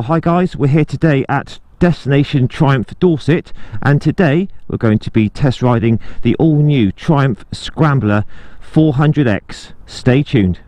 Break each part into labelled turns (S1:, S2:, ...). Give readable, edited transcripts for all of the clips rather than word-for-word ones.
S1: Well, hi guys, we're here today at Destination Triumph Dorset, and today we're going to be test riding the all-new Triumph Scrambler 400X. Stay tuned.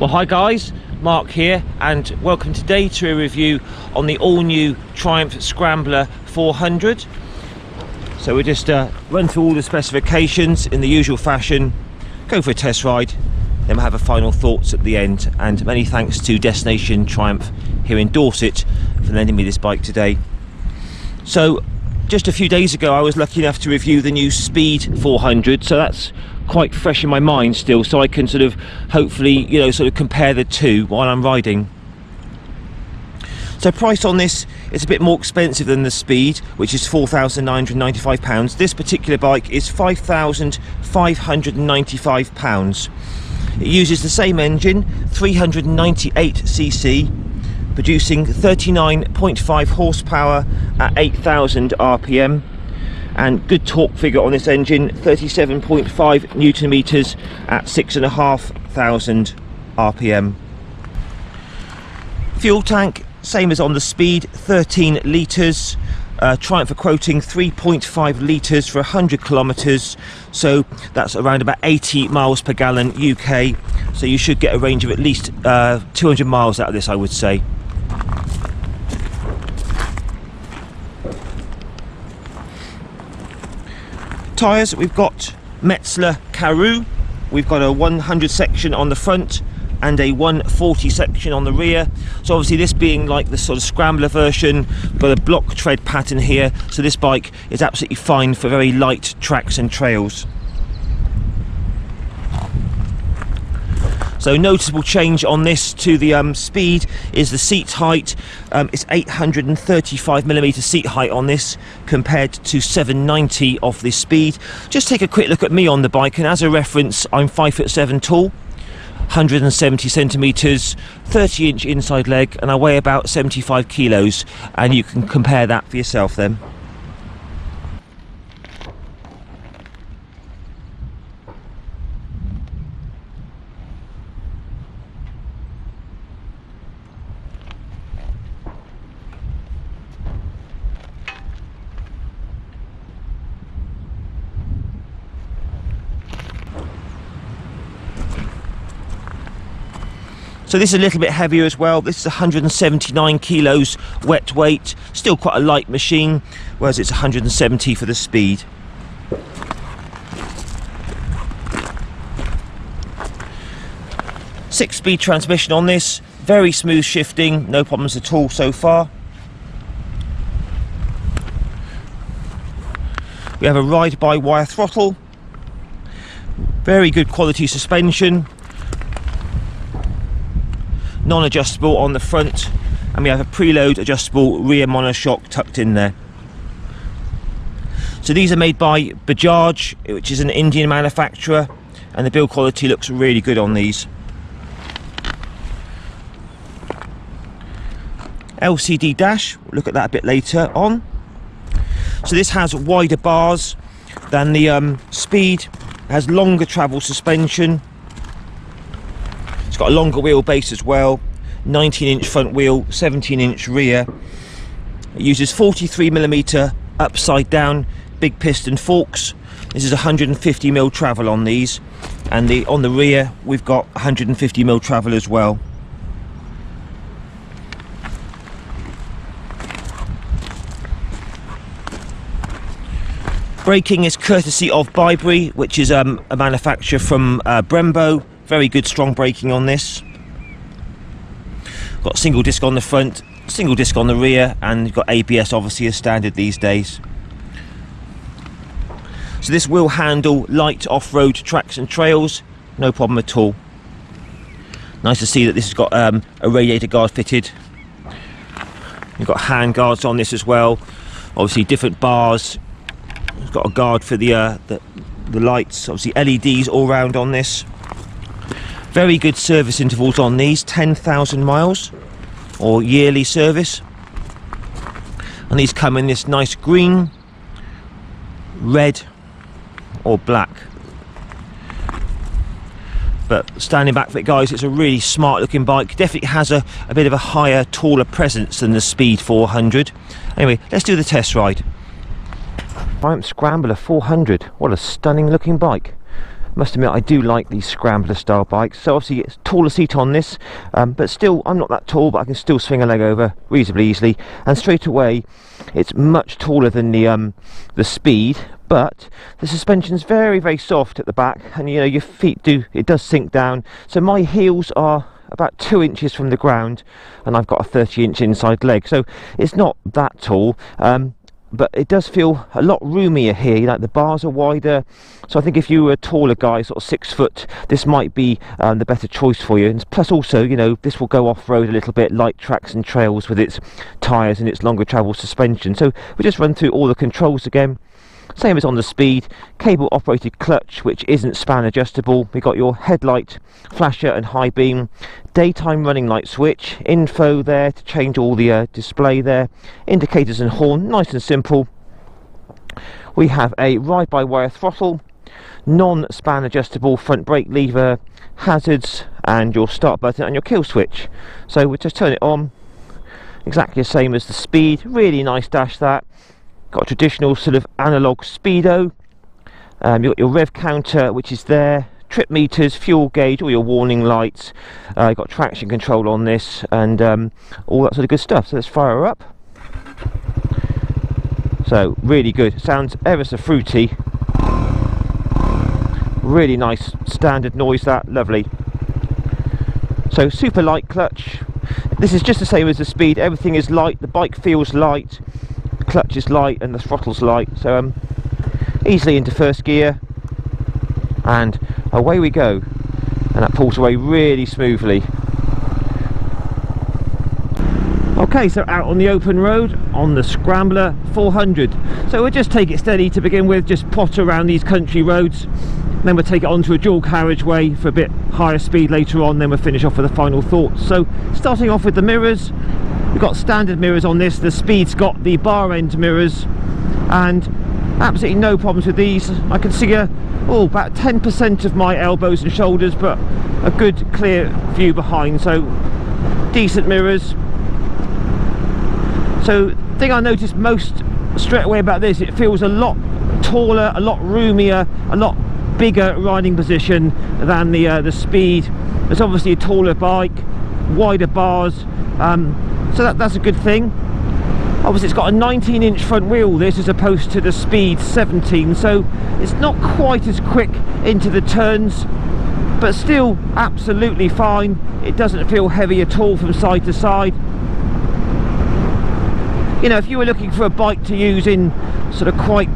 S1: Well, hi guys, Mark here, and welcome today to a review on the all-new Triumph Scrambler 400. So we'll just run through all the specifications in the usual fashion, go for a test ride, then we'll have a final thoughts at the end. And many thanks to Destination Triumph here in Dorset for lending me this bike today. So just a few days ago I was lucky enough to review the new Speed 400, so that's quite fresh in my mind still, so I can sort of hopefully, you know, sort of compare the two while I'm riding. So price on this is a bit more expensive than the Speed, which is £4,995. This particular bike is £5,595. It uses the same engine, 398cc, producing 39.5 horsepower at 8,000 RPM. And good torque figure on this engine, 37.5 newton meters at 6,500 RPM. Fuel tank, same as on the Speed, 13 litres. Triumph are quoting 3.5 litres for 100 kilometres, so that's around about 80 miles per gallon UK. So you should get a range of at least 200 miles out of this, I would say. Tyres, we've got Metzeler Karoo. We've got a 100 section on the front and a 140 section on the rear. So obviously this being like the sort of Scrambler version, we've got a block tread pattern here, so this bike is absolutely fine for very light tracks and trails. So noticeable change on this to the Speed is the seat height. It's 835mm seat height on this compared to 790 off this Speed. Just take a quick look at me on the bike, and as a reference, I'm 5'7" tall, 170 centimetres, 30-inch inside leg, and I weigh about 75 kilos, and you can compare that for yourself then. So this is a little bit heavier as well. This is 179 kilos wet weight, still quite a light machine, whereas it's 170 for the Speed. Six-speed transmission on this, very smooth shifting, no problems at all so far. We have a ride-by-wire throttle, very good quality suspension, non-adjustable on the front, and we have a preload adjustable rear monoshock tucked in there. So these are made by Bajaj, which is an Indian manufacturer, and the build quality looks really good on these. LCD dash, we'll look at that a bit later on. So this has wider bars than the Speed, has longer travel suspension. It's got a longer wheelbase as well, 19-inch front wheel, 17-inch rear. It uses 43mm upside down big piston forks. This is 150mm travel on these, and on the rear we've got 150mm travel as well. Braking is courtesy of Bybury, which is a manufacturer from Brembo, Very good strong braking on this. Got single disc on the front, single disc on the rear, and you've got ABS obviously as standard these days. So this will handle light off-road tracks and trails, no problem at all. Nice to see that this has got a radiator guard fitted. You've got hand guards on this as well. Obviously different bars. It's got a guard for the lights. Obviously LEDs all round on this. Very good service intervals on these. 10,000 miles or yearly service. And these come in this nice green, red or black. But standing back for it, guys, it's a really smart looking bike. Definitely has a bit of a higher, taller presence than the Speed 400. Anyway, let's do the test ride. Triumph Scrambler 400. What a stunning looking bike. Must admit, I do like these Scrambler style bikes. So obviously it's taller seat on this, but still I'm not that tall, but I can still swing a leg over reasonably easily. And straight away it's much taller than the Speed, but the suspension's very, very soft at the back, and you know, your feet it does sink down. So my heels are about 2 inches from the ground, and I've got a 30-inch inside leg, so it's not that tall. But it does feel a lot roomier here. You know, the bars are wider, so I think if you were a taller guy, sort of 6 foot, this might be the better choice for you. And plus also, you know, this will go off-road a little bit, light tracks and trails with its tyres and its longer travel suspension. So we'll just run through all the controls again. Same as on the Speed. Cable operated clutch, which isn't span adjustable. We've got your headlight, flasher and high beam, daytime running light switch, info there to change all the display there, indicators and horn, nice and simple. We have a ride-by-wire throttle, non-span adjustable front brake lever, hazards, and your start button and your kill switch. So we'll just turn it on, exactly the same as the Speed. Really nice dash that. Got a traditional sort of analog speedo. You've got your rev counter, which is there, trip meters, fuel gauge, all your warning lights. You've got traction control on this, and all that sort of good stuff. So let's fire her up. So really good, sounds ever so fruity. Really nice standard noise, that, lovely. So super light clutch. This is just the same as the Speed. Everything is light, the bike feels light. Clutch is light and the throttle's light, so easily into first gear, and away we go, and that pulls away really smoothly. Okay, so out on the open road on the Scrambler 400. So we'll just take it steady to begin with, just potter around these country roads, then we'll take it onto a dual carriageway for a bit higher speed later on, then we'll finish off with the final thoughts. So starting off with the mirrors. We've got standard mirrors on this. The Speed's got the bar end mirrors, and absolutely no problems with these. I can see about 10% of my elbows and shoulders, but a good clear view behind, so decent mirrors. So the thing I noticed most straight away about this, it feels a lot taller, a lot roomier, a lot bigger riding position than the Speed. It's obviously a taller bike, wider bars, so that's a good thing. Obviously it's got a 19-inch front wheel, this, as opposed to the Speed 17, so it's not quite as quick into the turns, but still absolutely fine. It doesn't feel heavy at all from side to side. You know, if you were looking for a bike to use in sort of quite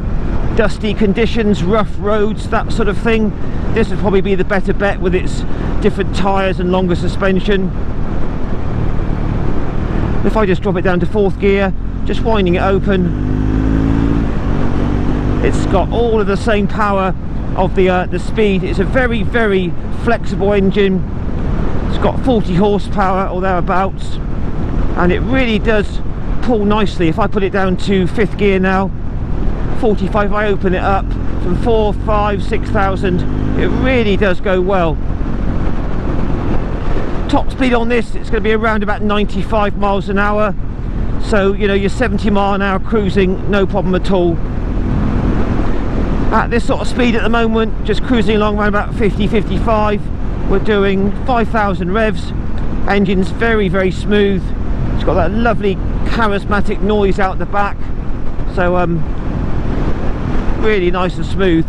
S1: dusty conditions, rough roads, that sort of thing, this would probably be the better bet with its different tyres and longer suspension. If I just drop it down to 4th gear, just winding it open, it's got all of the same power of the Speed. It's a very, very flexible engine. It's got 40 horsepower or thereabouts, and it really does pull nicely. If I put it down to 5th gear now, 45, if I open it up from 4, 5, 6,000, it really does go well. Top speed on this, it's going to be around about 95 miles an hour, so you know, your 70 mile an hour cruising, no problem at all. At this sort of speed at the moment, just cruising along around about 50, 55, we're doing 5,000 revs. Engine's very, very smooth. It's got that lovely charismatic noise out the back, so really nice and smooth.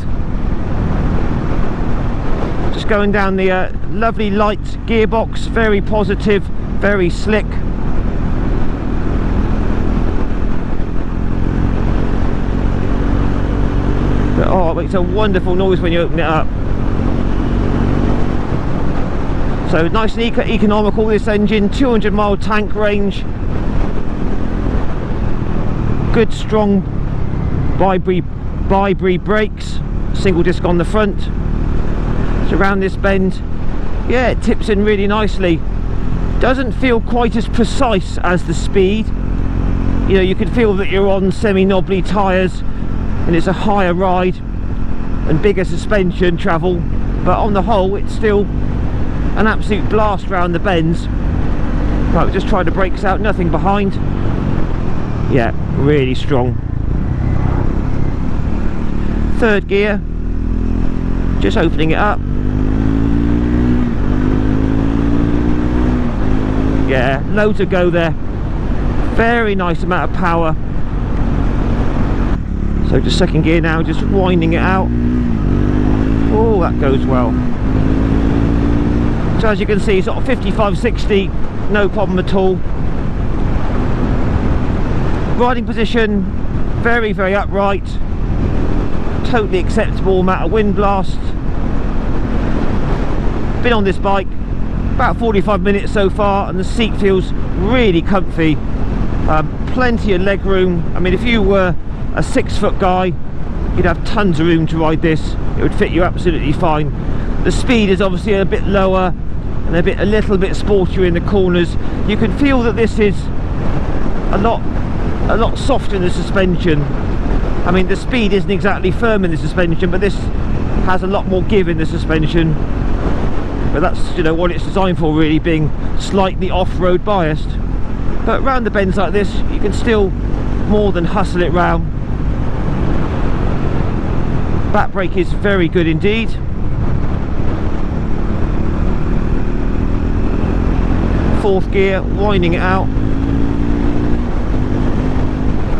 S1: Just going down the lovely light gearbox, very positive, very slick. But, oh, it makes a wonderful noise when you open it up. So nice and economical, this engine, 200-mile tank range, good strong bi-bree brakes, single disc on the front. So around this bend, yeah, it tips in really nicely. Doesn't feel quite as precise as the Speed. You know, you can feel that you're on semi-knobbly tyres and it's a higher ride and bigger suspension travel, but on the whole it's still an absolute blast round the bends. Right, we'll just try the brakes out, nothing behind. Yeah, really strong. Third gear, just opening it up. Yeah, loads of go there. Very nice amount of power. So just second gear now, just winding it out. Oh, that goes well. So as you can see, sort of 55-60, no problem at all. Riding position, very, very upright. Totally acceptable amount of wind blast. Been on this bike about 45 minutes so far, and the seat feels really comfy. Plenty of leg room. I mean, if you were a 6-foot guy, you'd have tons of room to ride this. It would fit you absolutely fine. The Speed is obviously a bit lower and a little bit sportier in the corners. You can feel that this is a lot softer in the suspension. I mean, the Speed isn't exactly firm in the suspension, but this has a lot more give in the suspension. But that's, you know, what it's designed for, really, being slightly off-road biased. But round the bends like this, you can still more than hustle it round. Back brake is very good indeed. Fourth gear, winding it out.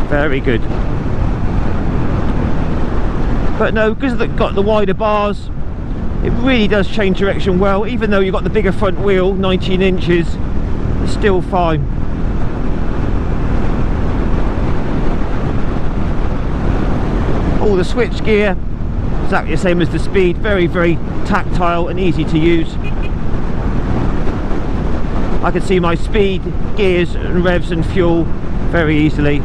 S1: Very good. But no, because it's got the wider bars, it really does change direction well. Even though you've got the bigger front wheel, 19 inches, it's still fine. All the switch gear, exactly the same as the Speed, very, very tactile and easy to use. I can see my speed, gears and revs and fuel very easily.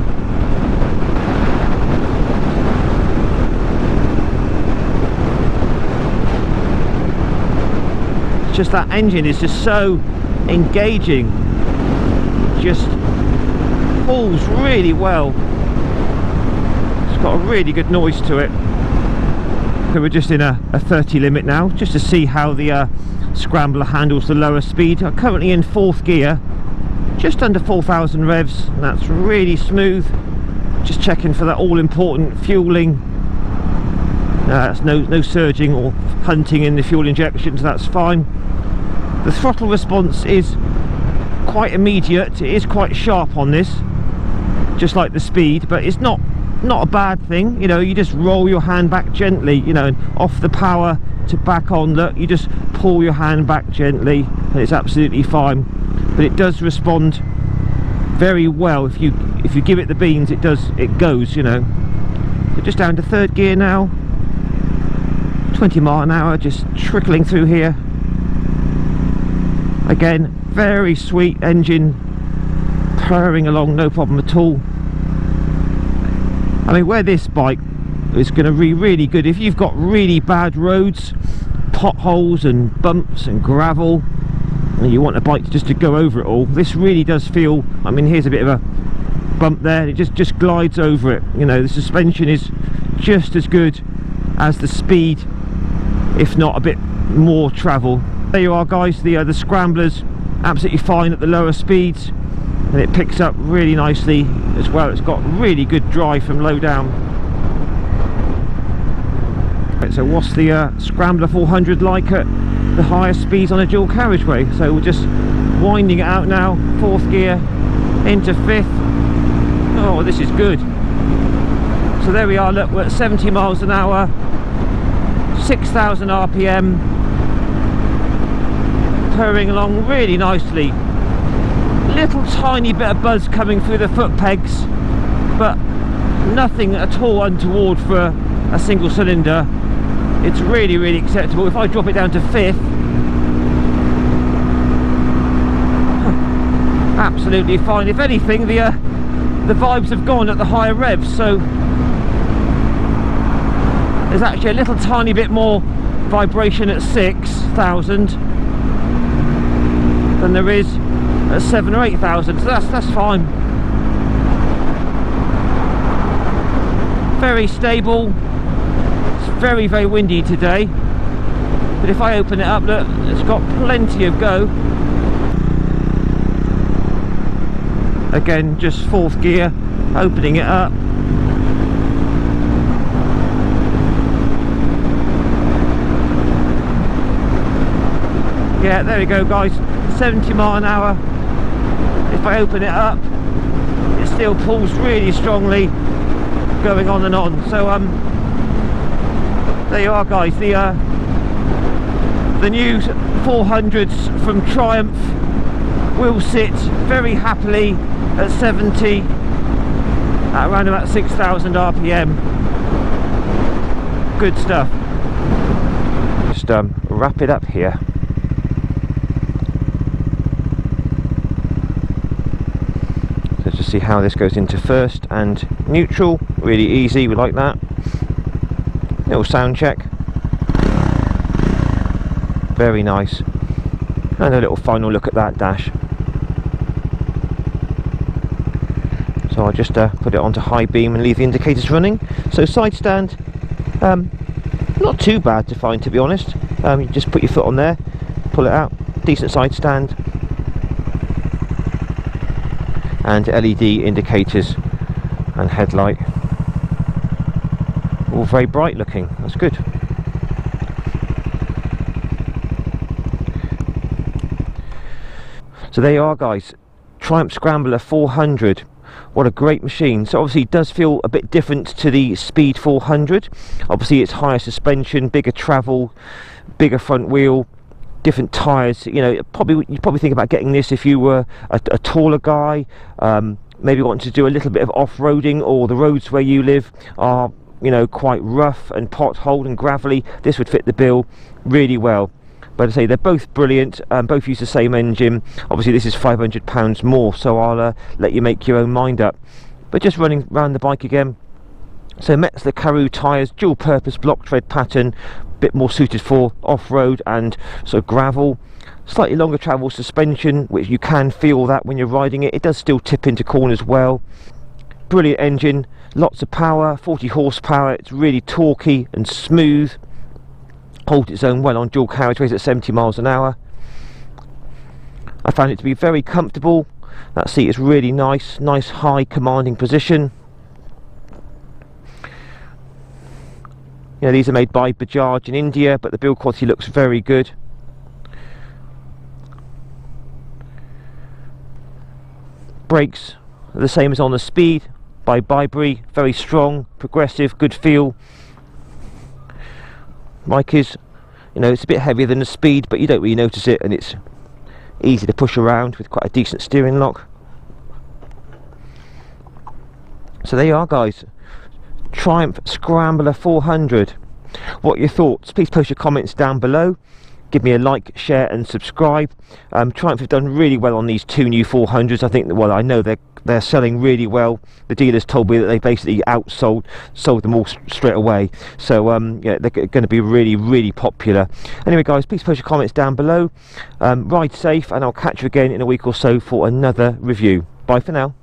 S1: It's just that engine is just so engaging, just pulls really well. It's got a really good noise to it. So we're just in a 30 limit now, just to see how the Scrambler handles the lower speed. I'm currently in fourth gear, just under 4,000 revs, and that's really smooth. Just checking for that all-important fueling. That's no surging or hunting in the fuel injections, that's fine. The throttle response is quite immediate, it is quite sharp on this, just like the Speed, but it's not a bad thing. You know, you just roll your hand back gently, you know, and off the power to back on, look, you just pull your hand back gently and it's absolutely fine. But it does respond very well. If you give it the beans, it goes, you know. So just down to third gear now, 20 mile an hour, just trickling through here. Again, very sweet engine, purring along, no problem at all. I mean, where this bike is going to be really good, if you've got really bad roads, potholes and bumps and gravel, and you want a bike just to go over it all, this really does feel, I mean, here's a bit of a bump there, it just glides over it. You know, the suspension is just as good as the Speed, if not a bit more travel. There you are, guys, the Scrambler's absolutely fine at the lower speeds, and it picks up really nicely as well. It's got really good drive from low down. Right, so what's the Scrambler 400 like at the highest speeds on a dual carriageway? So we're just winding it out now, fourth gear into fifth. Oh, this is good. So there we are, look, we're at 70 miles an hour, 6,000 RPM, purring along really nicely. Little tiny bit of buzz coming through the foot pegs, but nothing at all untoward for a single cylinder. It's really, really acceptable. If I drop it down to fifth, absolutely fine. If anything, the vibes have gone at the higher revs, so there's actually a little tiny bit more vibration at 6,000 than there is at 7 or 8,000, so that's fine. Very stable. It's very, very windy today, but if I open it up, look, it's got plenty of go. Again, just fourth gear, opening it up. Yeah, there we go guys, 70 mile an hour. If I open it up, it still pulls really strongly, going on and on. So there you are guys, the new 400s from Triumph will sit very happily at 70 at around about 6,000 RPM. Good stuff. Just wrap it up here. So just see how this goes into first and neutral. Really easy, we like that. Little sound check. Very nice. And a little final look at that dash. So I'll just put it onto high beam and leave the indicators running. So side stand, not too bad to find, to be honest. You just put your foot on there, pull it out, decent side stand. And LED indicators and headlight. All very bright looking, that's good. So there you are guys, Triumph Scrambler 400. What a great machine. So obviously it does feel a bit different to the Speed 400. Obviously it's higher suspension, bigger travel, bigger front wheel, different tyres. You know, you probably think about getting this if you were a taller guy, maybe wanting to do a little bit of off-roading, or the roads where you live are, you know, quite rough and potholed and gravelly. This would fit the bill really well. But I say they're both brilliant, both use the same engine. Obviously this is £500 more, so I'll let you make your own mind up. But just running around the bike again, so Metzeler Karoo tyres, dual purpose block tread pattern, bit more suited for off-road and sort of gravel. Slightly longer travel suspension, which you can feel that when you're riding it. It does still tip into corners well. Brilliant engine, lots of power, 40 horsepower. It's really torquey and smooth. Holds its own well on dual carriageways at 70 miles an hour. I found it to be very comfortable. That seat is really nice high commanding position. You know, these are made by Bajaj in India, but the build quality looks very good. Brakes are the same as on the Speed by Bybury, very strong, progressive, good feel. Bike is, you know, it's a bit heavier than the Speed, but you don't really notice it, and it's easy to push around with quite a decent steering lock. So there you are guys, Triumph Scrambler 400. What are your thoughts? Please post your comments down below. Give me a like, share and subscribe. Triumph have done really well on these two new 400s. I think that, well, I know they're selling really well. The dealers told me that they basically sold them all straight away. So yeah, they're going to be really, really popular. Anyway guys, please post your comments down below. Ride safe, and I'll catch you again in a week or so for another review. Bye for now.